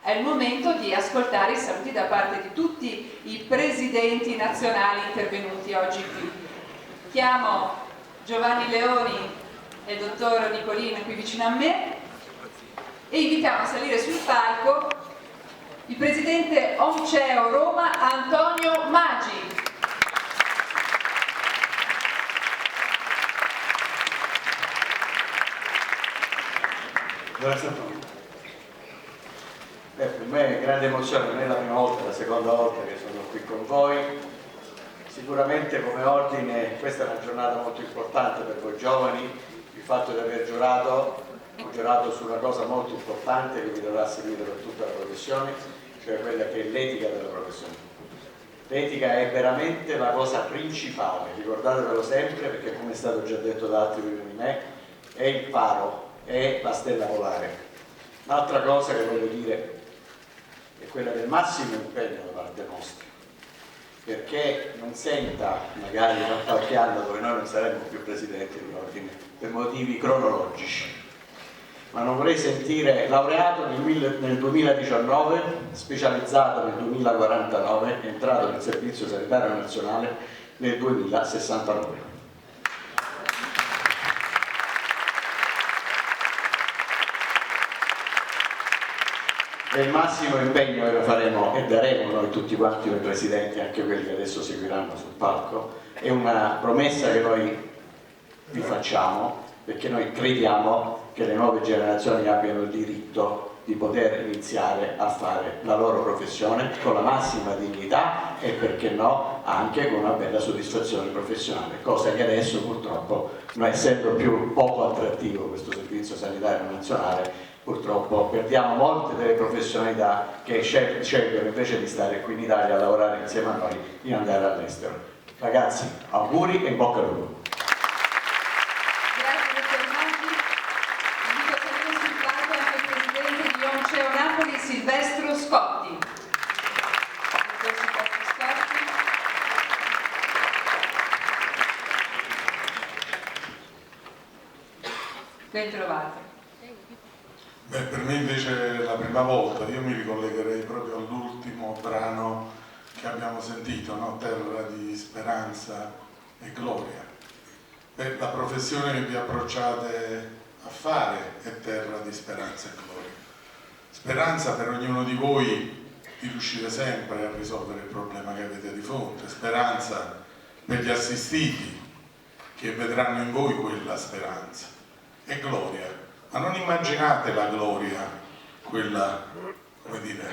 È il momento di ascoltare i saluti da parte di tutti i presidenti nazionali intervenuti oggi qui. Chiamo Giovanni Leoni e il dottor Nicolin qui vicino a me e invitiamo a salire sul palco il presidente ONCEO Roma Antonio Maggi. Grazie Antonio. Per me è grande emozione, non è la prima volta, è la seconda volta che sono qui con voi. Sicuramente come ordine questa è una giornata molto importante per voi giovani, il fatto di aver giurato su una cosa molto importante che vi dovrà seguire per tutta la professione, cioè quella che è l'etica della professione. L'etica è veramente la cosa principale, ricordatevelo sempre, perché come è stato già detto da altri prima di me, è il faro, è la stella polare. Un'altra cosa che voglio dire è quella del massimo impegno da parte nostra, perché non senta magari tra qualche anno dove noi non saremo più presidenti di ordine per motivi cronologici, ma non vorrei sentire laureato nel 2019, specializzato nel 2049, entrato nel Servizio Sanitario Nazionale nel 2069. È il massimo impegno che lo faremo e daremo noi tutti quanti noi presidenti, anche quelli che adesso seguiranno sul palco. È una promessa che noi vi facciamo, perché noi crediamo che le nuove generazioni abbiano il diritto di poter iniziare a fare la loro professione con la massima dignità e, perché no, anche con una bella soddisfazione professionale, cosa che adesso purtroppo, non essendo più poco attrattivo questo Servizio Sanitario Nazionale, purtroppo perdiamo molte delle professionalità che scelgono, invece di stare qui in Italia a lavorare insieme a noi, di andare all'estero. Ragazzi, auguri e in bocca al lupo. Grazie dottor Maggi. Invito a salire sul palco anche il presidente di ONCEO Napoli, Silvestro Scotti. Ben trovato. Beh, per me invece è la prima volta, io mi ricollegherei proprio all'ultimo brano che abbiamo sentito, no? Terra di speranza e gloria. Beh, la professione che vi approcciate a fare è terra di speranza e gloria. Speranza per ognuno di voi di riuscire sempre a risolvere il problema che avete di fronte, speranza per gli assistiti che vedranno in voi quella speranza, e gloria. Ma non immaginate la gloria, quella, come dire,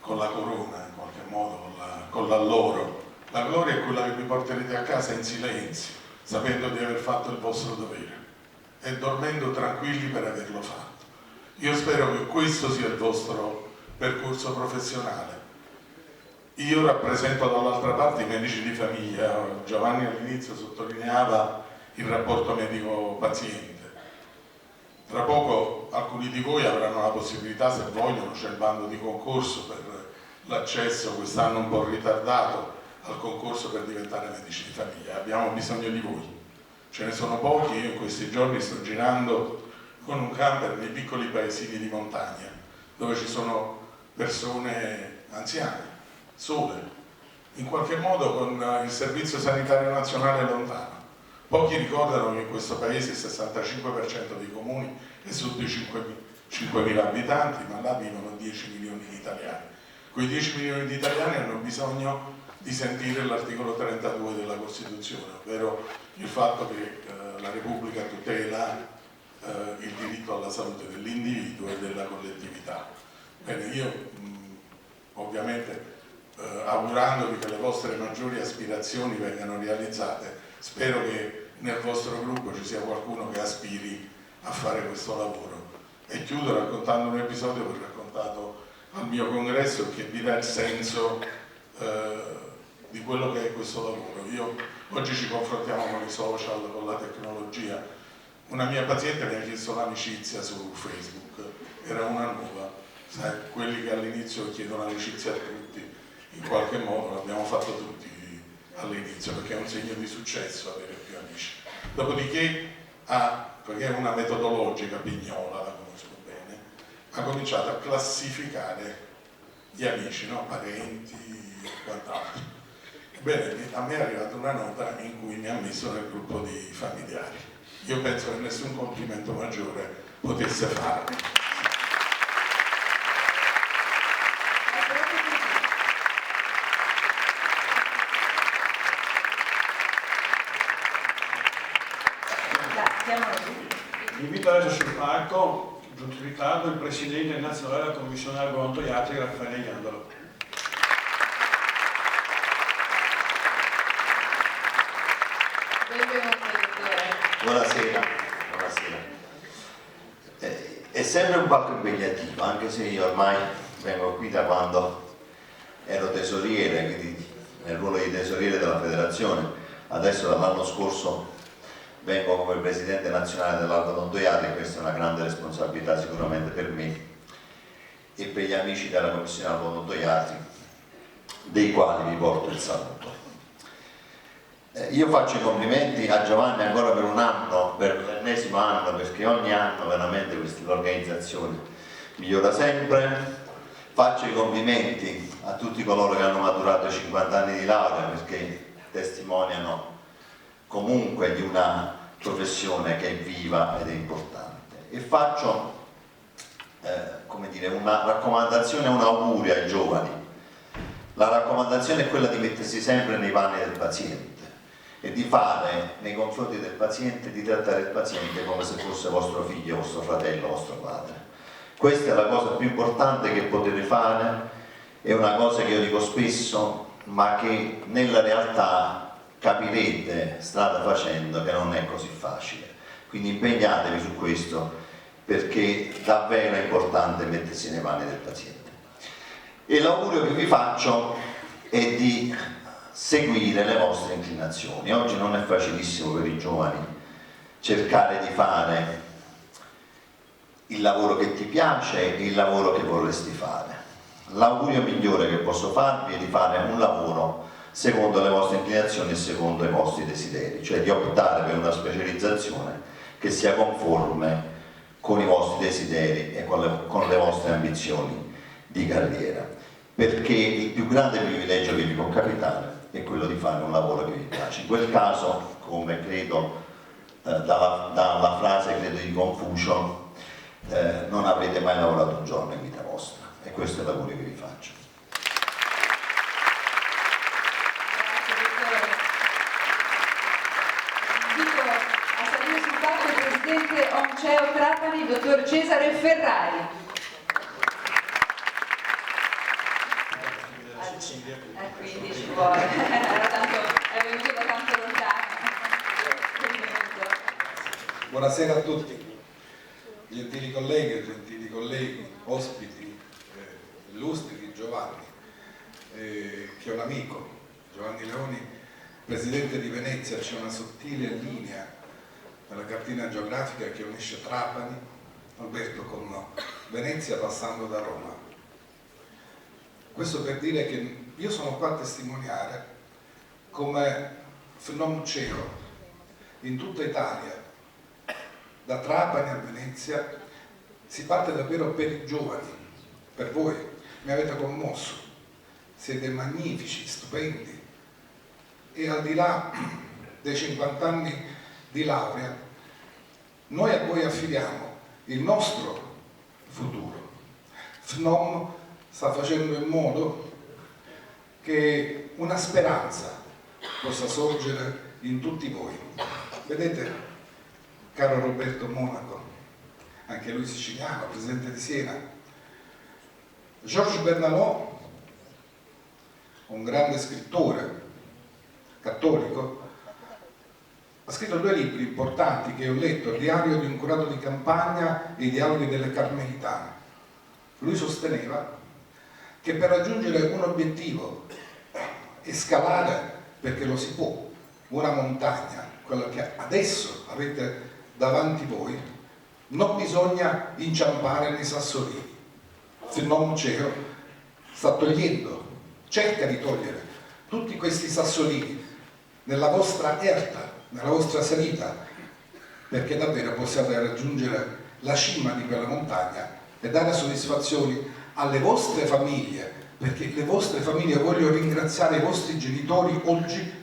con la corona in qualche modo, con l'alloro. La gloria è quella che vi porterete a casa in silenzio, sapendo di aver fatto il vostro dovere e dormendo tranquilli per averlo fatto. Io spero che questo sia il vostro percorso professionale. Io rappresento dall'altra parte i medici di famiglia. Giovanni all'inizio sottolineava il rapporto medico-paziente. Tra poco alcuni di voi avranno la possibilità, se vogliono, c'è il bando di concorso per l'accesso, quest'anno un po' ritardato, al concorso per diventare medici di famiglia. Abbiamo bisogno di voi, ce ne sono pochi. Io in questi giorni sto girando con un camper nei piccoli paesini di montagna, dove ci sono persone anziane, sole, in qualche modo con il Servizio Sanitario Nazionale lontano. Pochi ricordano che in questo paese il 65% dei comuni è sotto i 5.000 abitanti, ma là vivono 10 milioni di italiani. Quei 10 milioni di italiani hanno bisogno di sentire l'articolo 32 della Costituzione, ovvero il fatto che la Repubblica tutela il diritto alla salute dell'individuo e della collettività. Bene, io ovviamente augurandovi che le vostre maggiori aspirazioni vengano realizzate, spero che nel vostro gruppo ci sia qualcuno che aspiri a fare questo lavoro. E chiudo raccontando un episodio che ho raccontato al mio congresso e che vi dà il senso di quello che è questo lavoro. Oggi ci confrontiamo con i social, con la tecnologia. Una mia paziente mi ha chiesto l'amicizia su Facebook, era una nuova, sai, quelli che all'inizio chiedono l'amicizia a tutti, in qualche modo l'abbiamo fatto tutti all'inizio, perché è un segno di successo avere più amici. Dopodiché perché è una metodologica pignola, la conosco bene, ha cominciato a classificare gli amici, no? Parenti e quant'altro. Ebbene, a me è arrivata una nota in cui mi ha messo nel gruppo di familiari. Io penso che nessun complimento maggiore potesse farmi. Invito adesso sul palco, giunto in ritardo, il Presidente nazionale della Commissione Odontoiatri, Raffaele Iandolo. Buonasera, buonasera. È sempre un palco impegnativo, anche se io ormai vengo qui da quando ero tesoriere, quindi nel ruolo di tesoriere della federazione. Adesso dall'anno scorso vengo come presidente nazionale dell'Albo Odontoiatri, e questa è una grande responsabilità sicuramente per me e per gli amici della Commissione Albo Odontoiatri, dei quali vi porto il saluto. Io faccio i complimenti a Giovanni ancora per un anno, per l'ennesimo anno, perché ogni anno veramente l'organizzazione migliora sempre. Faccio i complimenti a tutti coloro che hanno maturato i 50 anni di laurea, perché testimoniano comunque di una professione che è viva ed è importante. E faccio come dire, una raccomandazione, un augurio ai giovani. La raccomandazione è quella di mettersi sempre nei panni del paziente e di fare nei confronti del paziente, di trattare il paziente come se fosse vostro figlio, vostro fratello, vostro padre. Questa è la cosa più importante che potete fare, è una cosa che io dico spesso, ma che nella realtà capirete strada facendo che non è così facile. Quindi impegnatevi su questo, perché davvero è importante mettersi nei panni del paziente. E l'augurio che vi faccio è di seguire le vostre inclinazioni. Oggi non è facilissimo per i giovani cercare di fare il lavoro che ti piace e il lavoro che vorresti fare. L'augurio migliore che posso farvi è di fare un lavoro secondo le vostre inclinazioni e secondo i vostri desideri, cioè di optare per una specializzazione che sia conforme con i vostri desideri e con le vostre ambizioni di carriera, perché il più grande privilegio che vi può capitare è quello di fare un lavoro che vi piace. In quel caso, come credo dalla frase credo di Confucio, non avrete mai lavorato un giorno in vita vostra, e questo è l'augurio che vi faccio. Invito a salire sul palco il presidente Onceo Trapani, il dottor Cesare Ferrari. Quindi ci vuole, è venuto da tanto lontano. Buonasera a tutti, gentili colleghe, gentili colleghi, ospiti, illustri di Giovanni, che è un amico, Giovanni Leoni, presidente di Venezia. C'è una sottile linea nella cartina geografica che unisce Trapani, Alberto, con Venezia, passando da Roma. Questo per dire che io sono qua a testimoniare come fenomeno cieco in tutta Italia, da Trapani a Venezia, si parte davvero per i giovani, per voi. Mi avete commosso, siete magnifici, stupendi, e al di là dei 50 anni di laurea, noi a voi affidiamo il nostro futuro. FNOM sta facendo in modo che una speranza possa sorgere in tutti voi. Vedete, caro Roberto Monaco, anche lui siciliano, presidente di Siena, Georges Bernalò, un grande scrittore cattolico, ha scritto 2 libri importanti che ho letto, Il diario di un curato di campagna e I dialoghi delle Carmelitane. Lui sosteneva che per raggiungere un obiettivo e scalare, perché lo si può, una montagna, quella che adesso avete davanti voi, non bisogna inciampare nei sassolini. FNOM CEO sta togliendo, cerca di togliere tutti questi sassolini nella vostra erta, nella vostra salita, perché davvero possiate raggiungere la cima di quella montagna e dare soddisfazioni alle vostre famiglie, perché le vostre famiglie, voglio ringraziare i vostri genitori oggi,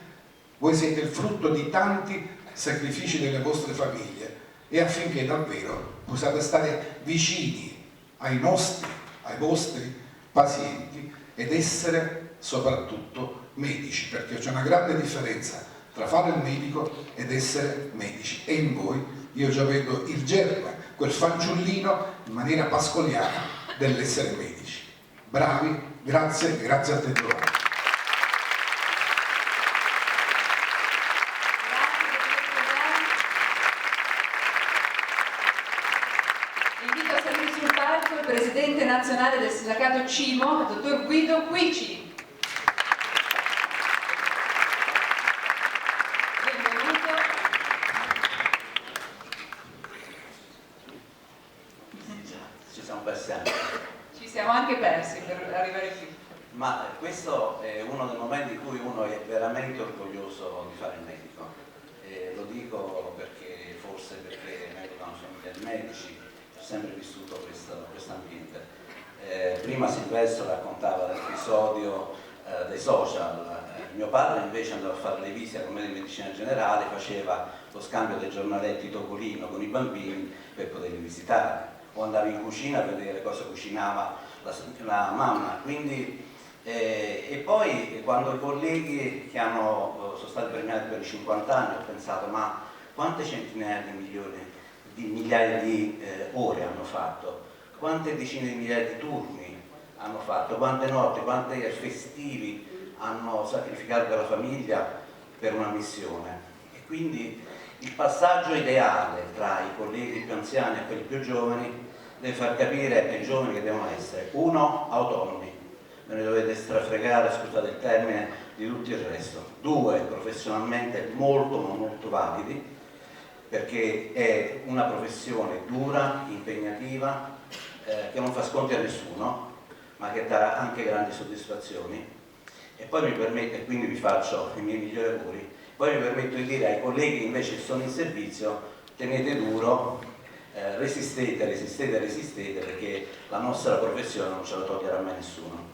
voi siete il frutto di tanti sacrifici delle vostre famiglie, e affinché davvero possiate stare vicini ai vostri pazienti ed essere soprattutto medici, perché c'è una grande differenza tra fare il medico ed essere medici, e in voi io già vedo il germe, quel fanciullino in maniera pascoliana dell'essere medici. Bravi, grazie, grazie a te Giovanni. Invito a salire sul palco il presidente nazionale del sindacato CIMO, il dottor Guido Quici. Ci siamo anche persi per arrivare qui. Ma questo è uno dei momenti in cui uno è veramente orgoglioso di fare il medico. Lo dico perché vengo da una famiglia di medici, ho sempre vissuto questo ambiente. Prima Silvestro raccontava l'episodio dei social. Mio padre invece andava a fare le visite al comune di medicina generale, faceva lo scambio dei giornaletti Topolino con i bambini per poterli visitare, o andava in cucina a vedere cosa cucinava la mamma. Quindi, e poi quando i colleghi che sono stati premiati per i 50 anni, ho pensato: ma quante centinaia di migliaia di ore hanno fatto, quante decine di migliaia di turni hanno fatto, quante notti, quanti festivi hanno sacrificato per la famiglia, per una missione. E quindi il passaggio ideale tra i colleghi più anziani e quelli più giovani deve far capire ai giovani che devono essere: uno, autonomi, non ne dovete strafregare, scusate il termine, di tutto il resto; due, professionalmente molto ma molto validi, perché è una professione dura, impegnativa, che non fa sconti a nessuno, ma che dà anche grandi soddisfazioni. E poi mi permette, quindi vi faccio i miei migliori auguri, poi mi permetto di dire ai colleghi che invece sono in servizio: tenete duro, resistete, resistete, resistete, perché la nostra professione non ce la toglierà mai nessuno.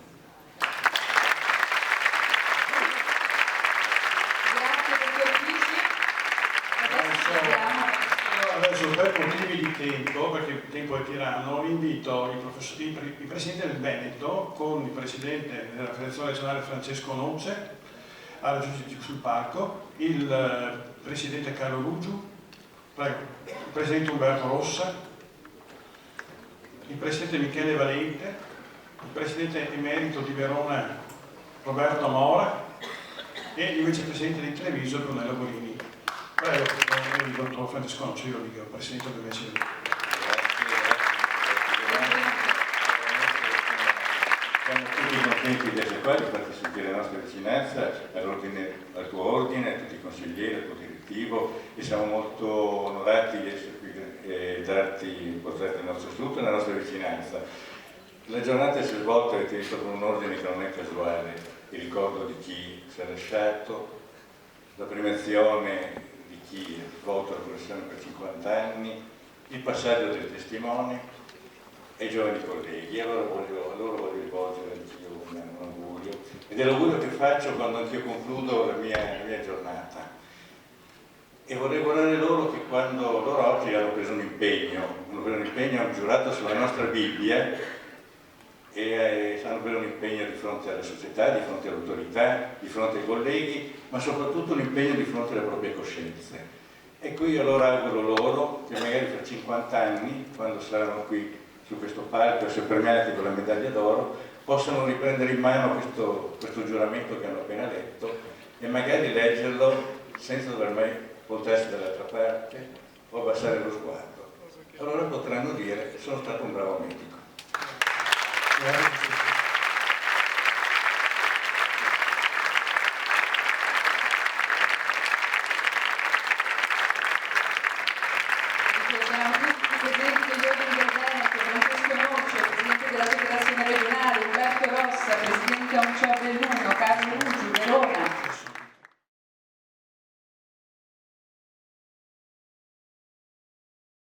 Adesso per motivi di tempo, perché il tempo è tiranno, invito il Presidente del Veneto con il Presidente della Federazione Regionale Francesco Noce a raggiungerci sul palco, il Presidente Carlo Ruggiu, prego, il Presidente Umberto Rossa, il Presidente Michele Valente, il Presidente Emerito di Verona Roberto Mora e il Vicepresidente di Treviso Brunello Golini. Prego, il dottor Francesco Noce, io dico, Presidente del Messico. Siamo tutti contenti di essere qua, di farti sentire la nostra vicinanza al tuo ordine, a tutti i consiglieri, al tuo direttivo, e siamo molto onorati di essere qui e portarti il nostro saluto e la nostra vicinanza. La giornata si è svolta, avete visto, con un ordine che non è casuale: il ricordo di chi si è lasciato, la premiazione di chi ha svolto la professione per 50 anni, il passaggio del testimone ai giovani colleghi. E allora voglio rivolgere anch'io un augurio, ed è l'augurio che faccio quando anch'io concludo la mia giornata. E vorrei augurare loro che quando loro oggi hanno preso un impegno, hanno giurato sulla nostra Bibbia, e hanno preso un impegno di fronte alla società, di fronte all'autorità, di fronte ai colleghi, ma soprattutto un impegno di fronte alle proprie coscienze. Ecco, io allora auguro loro che magari fra 50 anni, quando saranno qui su questo palco, essere premiati con la medaglia d'oro, possano riprendere in mano questo giuramento che hanno appena letto e magari leggerlo senza dover mai voltarsi dall'altra parte o abbassare lo sguardo. Allora potranno dire: sono stato un bravo medico. Grazie.